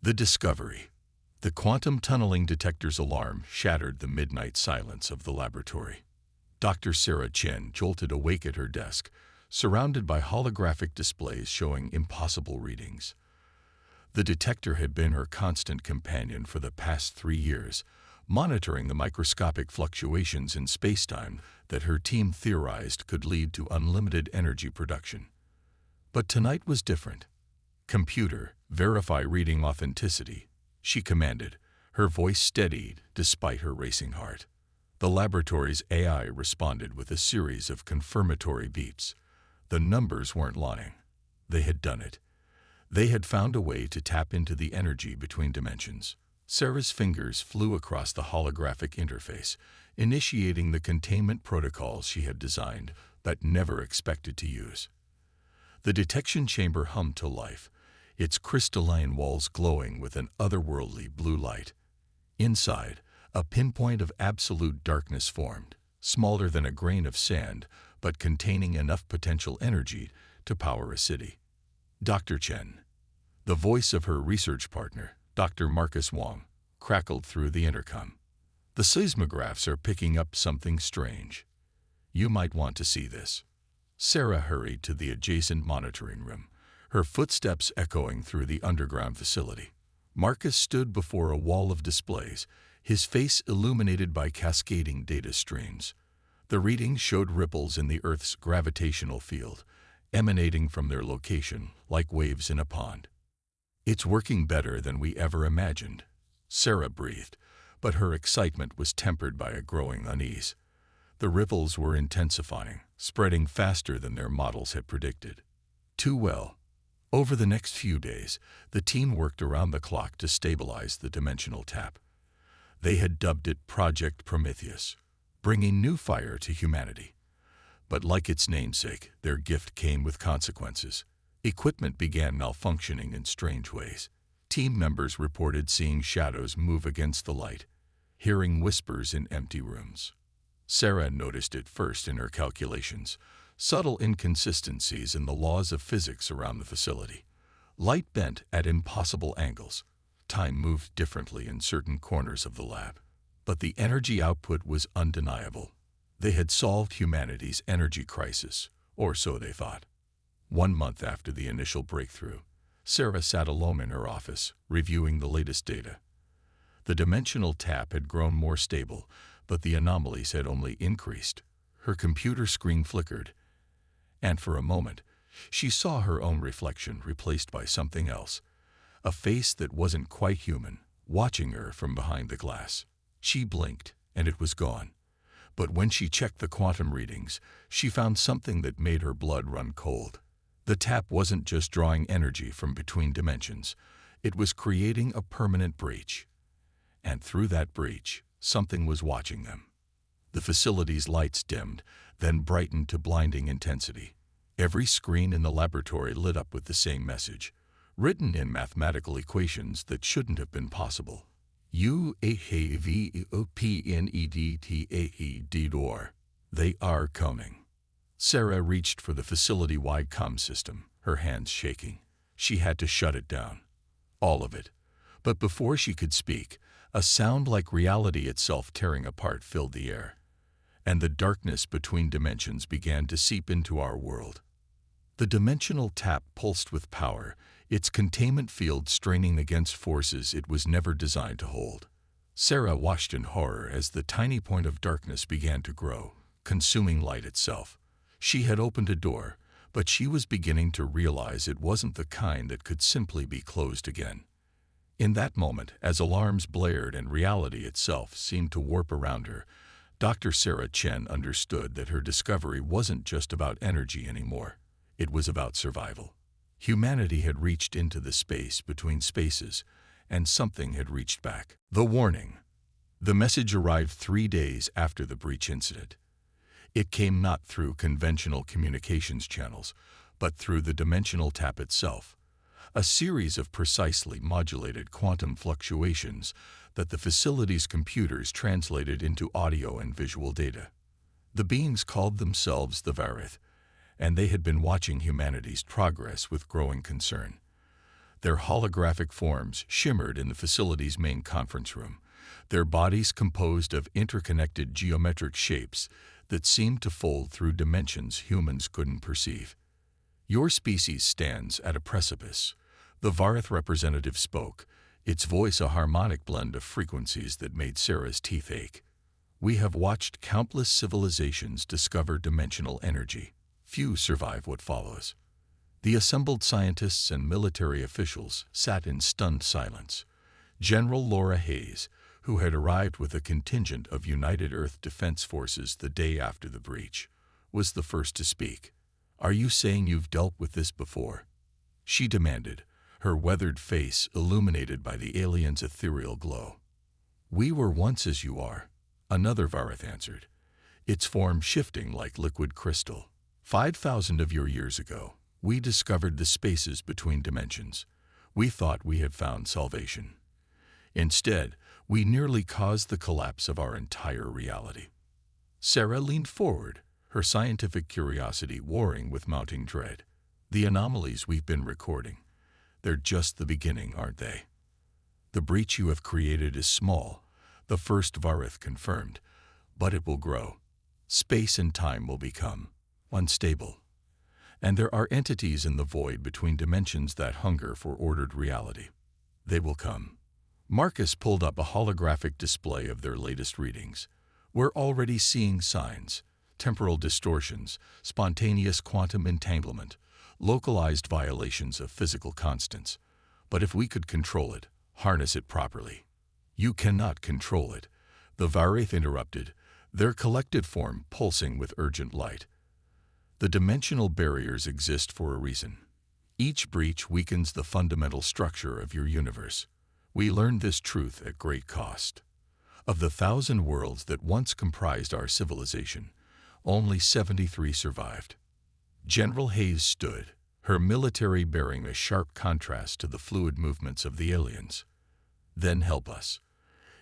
The discovery. The quantum tunneling detector's alarm shattered the midnight silence of the laboratory. Dr. Sarah Chen jolted awake at her desk, surrounded by holographic displays showing impossible readings. The detector had been her constant companion for the past 3 years, monitoring the microscopic fluctuations in spacetime that her team theorized could lead to unlimited energy production. But tonight was different. "Computer, verify reading authenticity," she commanded, her voice steadied despite her racing heart. The laboratory's AI responded with a series of confirmatory beeps. The numbers weren't lying. They had done it. They had found a way to tap into the energy between dimensions. Sarah's fingers flew across the holographic interface, initiating the containment protocols she had designed but never expected to use. The detection chamber hummed to life, its crystalline walls glowing with an otherworldly blue light. Inside, a pinpoint of absolute darkness formed, smaller than a grain of sand, but containing enough potential energy to power a city. Dr. Chen, the voice of her research partner, Dr. Marcus Wong, crackled through the intercom. "The seismographs are picking up something strange. You might want to see this." Sarah hurried to the adjacent monitoring room, her footsteps echoing through the underground facility. Marcus stood before a wall of displays, his face illuminated by cascading data streams. The readings showed ripples in the Earth's gravitational field, emanating from their location like waves in a pond. "It's working better than we ever imagined," Sarah breathed, but her excitement was tempered by a growing unease. The ripples were intensifying, spreading faster than their models had predicted. Too well. Over the next few days, the team worked around the clock to stabilize the dimensional tap. They had dubbed it Project Prometheus, bringing new fire to humanity. But like its namesake, their gift came with consequences. Equipment began malfunctioning in strange ways. Team members reported seeing shadows move against the light, hearing whispers in empty rooms. Sarah noticed it first in her calculations, subtle inconsistencies in the laws of physics around the facility. Light bent at impossible angles. Time moved differently in certain corners of the lab. But the energy output was undeniable. They had solved humanity's energy crisis, or so they thought. 1 month after the initial breakthrough, Sarah sat alone in her office, reviewing the latest data. The dimensional tap had grown more stable, but the anomalies had only increased. Her computer screen flickered, and for a moment, she saw her own reflection replaced by something else, a face that wasn't quite human, watching her from behind the glass. She blinked, and it was gone. But when she checked the quantum readings, she found something that made her blood run cold. The tap wasn't just drawing energy from between dimensions. It was creating a permanent breach. And through that breach, something was watching them. The facility's lights dimmed, then brightened to blinding intensity. Every screen in the laboratory lit up with the same message, written in mathematical equations that shouldn't have been possible. UAVOPNEDTAED. They are coming. Sarah reached for the facility-wide comm system, her hands shaking. She had to shut it down. All of it. But before she could speak, a sound like reality itself tearing apart filled the air, and the darkness between dimensions began to seep into our world. The dimensional tap pulsed with power, its containment field straining against forces it was never designed to hold. Sarah watched in horror as the tiny point of darkness began to grow, consuming light itself. She had opened a door, but she was beginning to realize it wasn't the kind that could simply be closed again. In that moment, as alarms blared and reality itself seemed to warp around her, Dr. Sarah Chen understood that her discovery wasn't just about energy anymore. It was about survival. Humanity had reached into the space between spaces, and something had reached back. The warning. The message arrived 3 days after the breach incident. It came not through conventional communications channels, but through the dimensional tap itself, a series of precisely modulated quantum fluctuations that the facility's computers translated into audio and visual data. The beings called themselves the Varith, and they had been watching humanity's progress with growing concern. Their holographic forms shimmered in the facility's main conference room, their bodies composed of interconnected geometric shapes that seemed to fold through dimensions humans couldn't perceive. "Your species stands at a precipice," the Varith representative spoke, its voice a harmonic blend of frequencies that made Sarah's teeth ache. "We have watched countless civilizations discover dimensional energy. Few survive what follows." The assembled scientists and military officials sat in stunned silence. General Laura Hayes, who had arrived with a contingent of United Earth Defense Forces the day after the breach, was the first to speak. "Are you saying you've dealt with this before?" she demanded, her weathered face illuminated by the alien's ethereal glow. "We were once as you are," another Varith answered, its form shifting like liquid crystal. 5,000 of your years ago, we discovered the spaces between dimensions. We thought we had found salvation. Instead, we nearly caused the collapse of our entire reality." Sarah leaned forward, her scientific curiosity warring with mounting dread. "The anomalies we've been recording, they're just the beginning, aren't they? The breach you have created is small," the first Varith confirmed, "but it will grow. Space and time will become unstable. And there are entities in the void between dimensions that hunger for ordered reality. They will come." Marcus pulled up a holographic display of their latest readings. "We're already seeing signs: temporal distortions, spontaneous quantum entanglement, localized violations of physical constants. But if we could control it, harness it properly." "You cannot control it," the Varith interrupted, their collective form pulsing with urgent light. "The dimensional barriers exist for a reason. Each breach weakens the fundamental structure of your universe. We learned this truth at great cost. Of the 1,000 worlds that once comprised our civilization, only 73 survived." General Hayes stood, her military bearing a sharp contrast to the fluid movements of the aliens. "Then help us.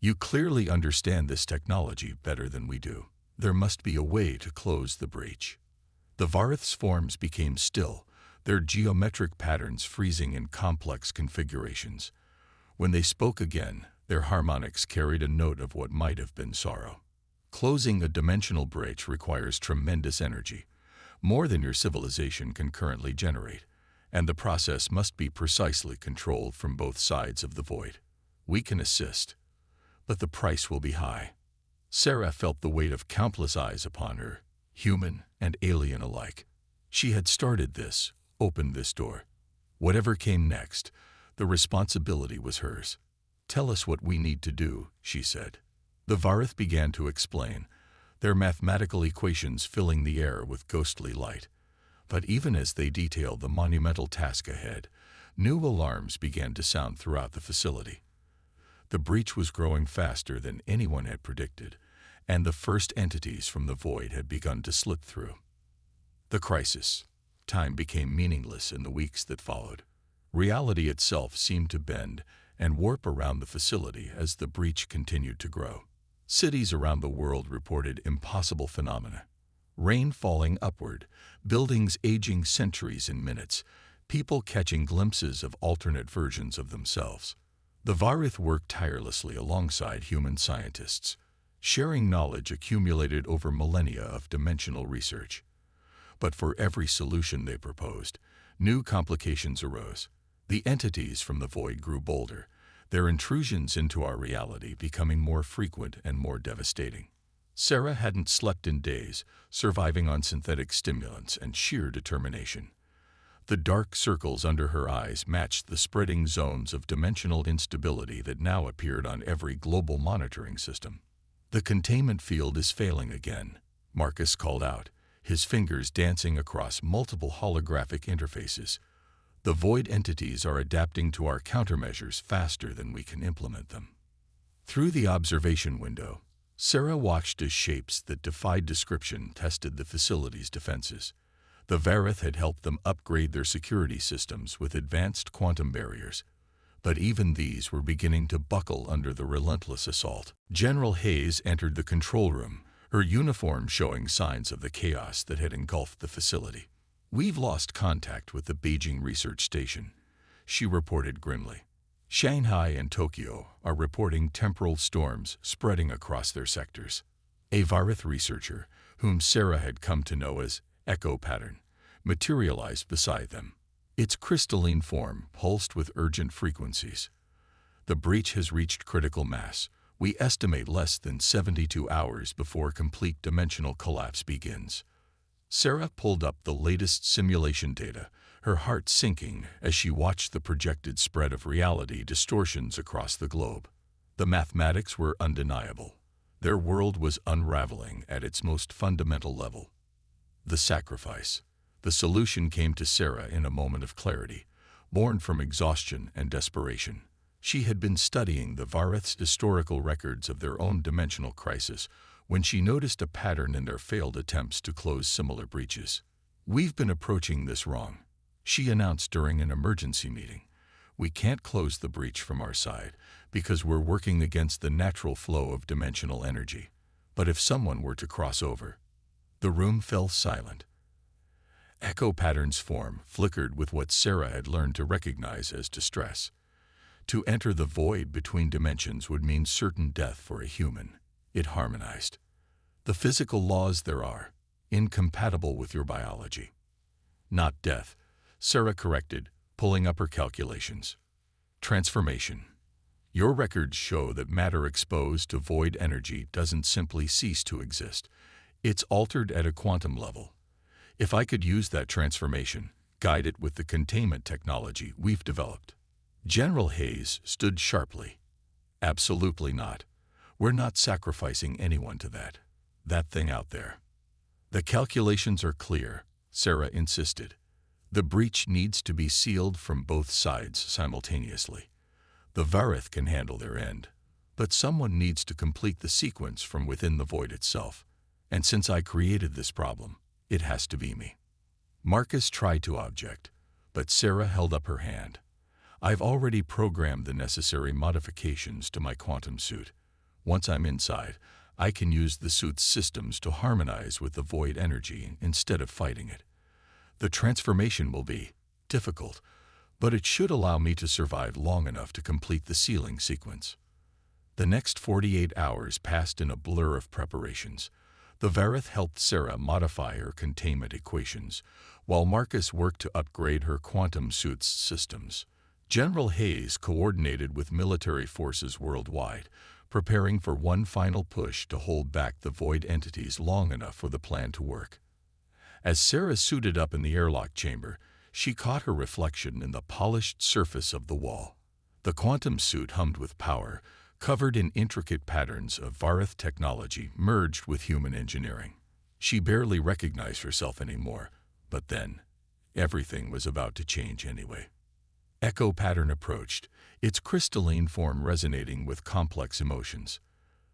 You clearly understand this technology better than we do. There must be a way to close the breach." The Varith's forms became still, their geometric patterns freezing in complex configurations. When they spoke again, their harmonics carried a note of what might have been sorrow. "Closing a dimensional breach requires tremendous energy, more than your civilization can currently generate, and the process must be precisely controlled from both sides of the void. We can assist, but the price will be high." Sarah felt the weight of countless eyes upon her, human and alien alike. She had started this, opened this door. Whatever came next, the responsibility was hers. "Tell us what we need to do," she said. The Varith began to explain, their mathematical equations filling the air with ghostly light. But even as they detailed the monumental task ahead, new alarms began to sound throughout the facility. The breach was growing faster than anyone had predicted, and the first entities from the void had begun to slip through. The crisis. Time became meaningless in the weeks that followed. Reality itself seemed to bend and warp around the facility as the breach continued to grow. Cities around the world reported impossible phenomena. Rain falling upward, buildings aging centuries in minutes, people catching glimpses of alternate versions of themselves. The Varith worked tirelessly alongside human scientists, sharing knowledge accumulated over millennia of dimensional research. But for every solution they proposed, new complications arose. The entities from the void grew bolder, their intrusions into our reality becoming more frequent and more devastating. Sarah hadn't slept in days, surviving on synthetic stimulants and sheer determination. The dark circles under her eyes matched the spreading zones of dimensional instability that now appeared on every global monitoring system. "The containment field is failing again," Marcus called out, his fingers dancing across multiple holographic interfaces. "The void entities are adapting to our countermeasures faster than we can implement them." Through the observation window, Sarah watched as shapes that defied description tested the facility's defenses. The Varith had helped them upgrade their security systems with advanced quantum barriers, but even these were beginning to buckle under the relentless assault. General Hayes entered the control room, her uniform showing signs of the chaos that had engulfed the facility. "We've lost contact with the Beijing research station," she reported grimly. Shanghai and Tokyo are reporting temporal storms spreading across their sectors. A Varith researcher, whom Sarah had come to know as Echo Pattern, materialized beside them. Its crystalline form pulsed with urgent frequencies. The breach has reached critical mass. We estimate less than 72 hours before complete dimensional collapse begins. Sarah pulled up the latest simulation data, her heart sinking as she watched the projected spread of reality distortions across the globe. The mathematics were undeniable. Their world was unraveling at its most fundamental level. The sacrifice. The solution came to Sarah in a moment of clarity, born from exhaustion and desperation. She had been studying the Varith's historical records of their own dimensional crisis when she noticed a pattern in their failed attempts to close similar breaches. "We've been approaching this wrong," she announced during an emergency meeting. "We can't close the breach from our side because we're working against the natural flow of dimensional energy. But if someone were to cross over—" The room fell silent. Echo Pattern's form flickered with what Sarah had learned to recognize as distress. To enter the void between dimensions would mean certain death for a human. It harmonized. "The physical laws there are, incompatible with your biology." "Not death," Sarah corrected, pulling up her calculations. "Transformation. Your records show that matter exposed to void energy doesn't simply cease to exist. It's altered at a quantum level. If I could use that transformation, guide it with the containment technology we've developed." General Hayes stood sharply. "Absolutely not. We're not sacrificing anyone to that thing out there." "The calculations are clear," Sarah insisted. "The breach needs to be sealed from both sides simultaneously. The Varith can handle their end, but someone needs to complete the sequence from within the void itself. And since I created this problem, it has to be me." Marcus tried to object, but Sarah held up her hand. "I've already programmed the necessary modifications to my quantum suit. Once I'm inside, I can use the suit's systems to harmonize with the void energy instead of fighting it. The transformation will be difficult, but it should allow me to survive long enough to complete the sealing sequence." The next 48 hours passed in a blur of preparations. The Varith helped Sarah modify her containment equations, while Marcus worked to upgrade her quantum suit's systems. General Hayes coordinated with military forces worldwide, preparing for one final push to hold back the void entities long enough for the plan to work. As Sarah suited up in the airlock chamber, she caught her reflection in the polished surface of the wall. The quantum suit hummed with power, covered in intricate patterns of Varith technology merged with human engineering. She barely recognized herself anymore, but then, everything was about to change anyway. Echo Pattern approached, its crystalline form resonating with complex emotions.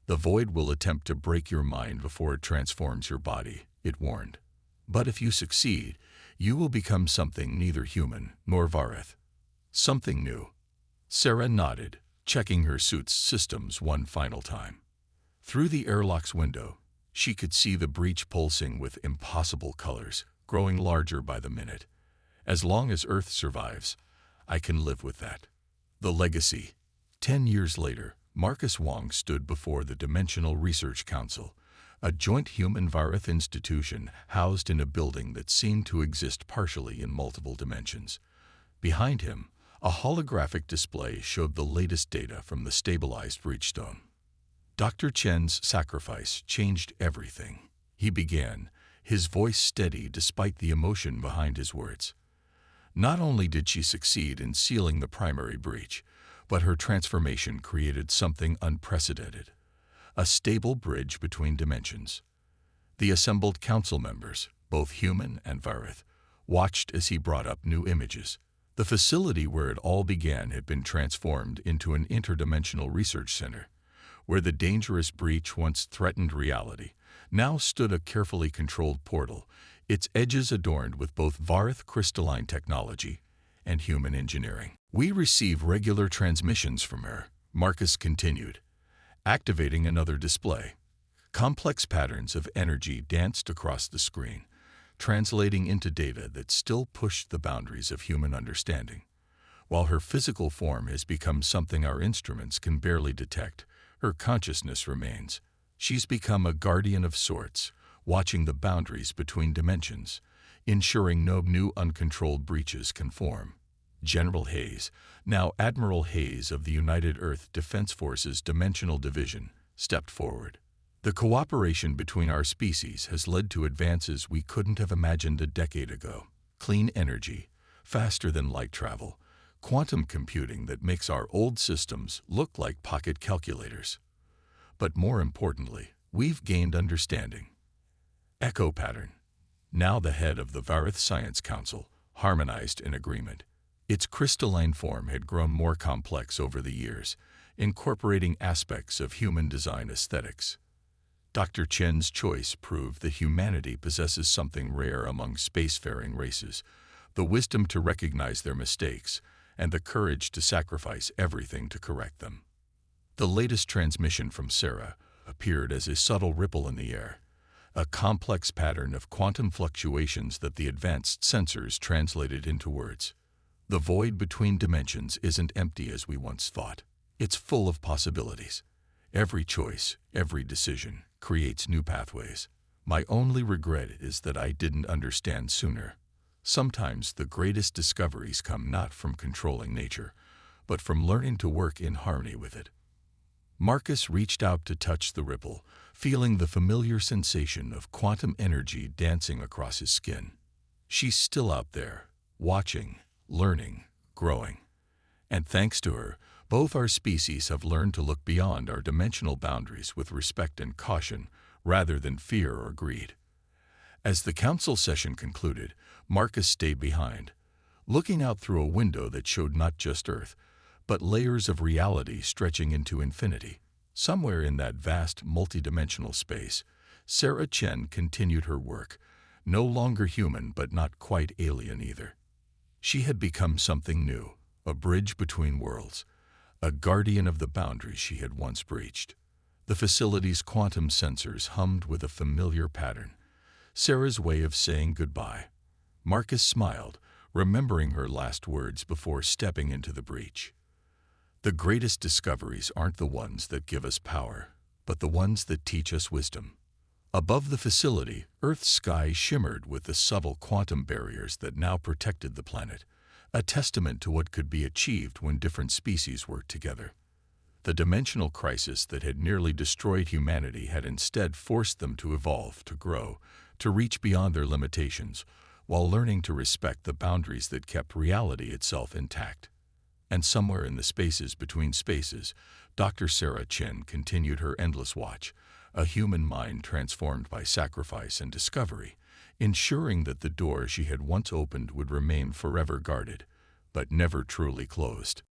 "The void will attempt to break your mind before it transforms your body," it warned. "But if you succeed, you will become something neither human nor Varith. Something new." Sarah nodded, checking her suit's systems one final time. Through the airlock's window, she could see the breach pulsing with impossible colors, growing larger by the minute. "As long as Earth survives, I can live with that." The legacy. 10 years later, Marcus Wong stood before the Dimensional Research Council, a joint human-Varith institution housed in a building that seemed to exist partially in multiple dimensions. Behind him, a holographic display showed the latest data from the stabilized breachstone. Dr. Chen's sacrifice changed everything. He began, his voice steady despite the emotion behind his words. Not only did she succeed in sealing the primary breach, but her transformation created something unprecedented, a stable bridge between dimensions. The assembled council members, both human and Varith, watched as he brought up new images. The facility where it all began had been transformed into an interdimensional research center, where the dangerous breach once threatened reality. Now stood a carefully controlled portal, its edges adorned with both Varith crystalline technology and human engineering. "We receive regular transmissions from her," Marcus continued, activating another display. Complex patterns of energy danced across the screen, translating into data that still pushed the boundaries of human understanding. While her physical form has become something our instruments can barely detect, her consciousness remains. She's become a guardian of sorts, watching the boundaries between dimensions, ensuring no new uncontrolled breaches can form. General Hayes, now Admiral Hayes of the United Earth Defense Forces Dimensional Division, stepped forward. The cooperation between our species has led to advances we couldn't have imagined a decade ago. Clean energy, faster than light travel, quantum computing that makes our old systems look like pocket calculators. But more importantly, we've gained understanding. Echo pattern, now the head of the Varith Science Council, harmonized in agreement. Its crystalline form had grown more complex over the years, incorporating aspects of human design aesthetics. Dr. Chen's choice proved that humanity possesses something rare among spacefaring races: the wisdom to recognize their mistakes and the courage to sacrifice everything to correct them. The latest transmission from Sarah appeared as a subtle ripple in the air, a complex pattern of quantum fluctuations that the advanced sensors translated into words. The void between dimensions isn't empty as we once thought. It's full of possibilities. Every choice, every decision, creates new pathways. My only regret is that I didn't understand sooner. Sometimes the greatest discoveries come not from controlling nature, but from learning to work in harmony with it. Marcus reached out to touch the ripple, feeling the familiar sensation of quantum energy dancing across his skin. She's still out there, watching, learning, growing. And thanks to her, both our species have learned to look beyond our dimensional boundaries with respect and caution, rather than fear or greed. As the council session concluded, Marcus stayed behind, looking out through a window that showed not just Earth, but layers of reality stretching into infinity. Somewhere in that vast, multidimensional space, Sarah Chen continued her work, no longer human but not quite alien either. She had become something new, a bridge between worlds, a guardian of the boundaries she had once breached. The facility's quantum sensors hummed with a familiar pattern, Sarah's way of saying goodbye. Marcus smiled, remembering her last words before stepping into the breach. The greatest discoveries aren't the ones that give us power, but the ones that teach us wisdom. Above the facility, Earth's sky shimmered with the subtle quantum barriers that now protected the planet, a testament to what could be achieved when different species worked together. The dimensional crisis that had nearly destroyed humanity had instead forced them to evolve, to grow, to reach beyond their limitations, while learning to respect the boundaries that kept reality itself intact. And somewhere in the spaces between spaces, Dr. Sarah Chen continued her endless watch, a human mind transformed by sacrifice and discovery, ensuring that the door she had once opened would remain forever guarded, but never truly closed.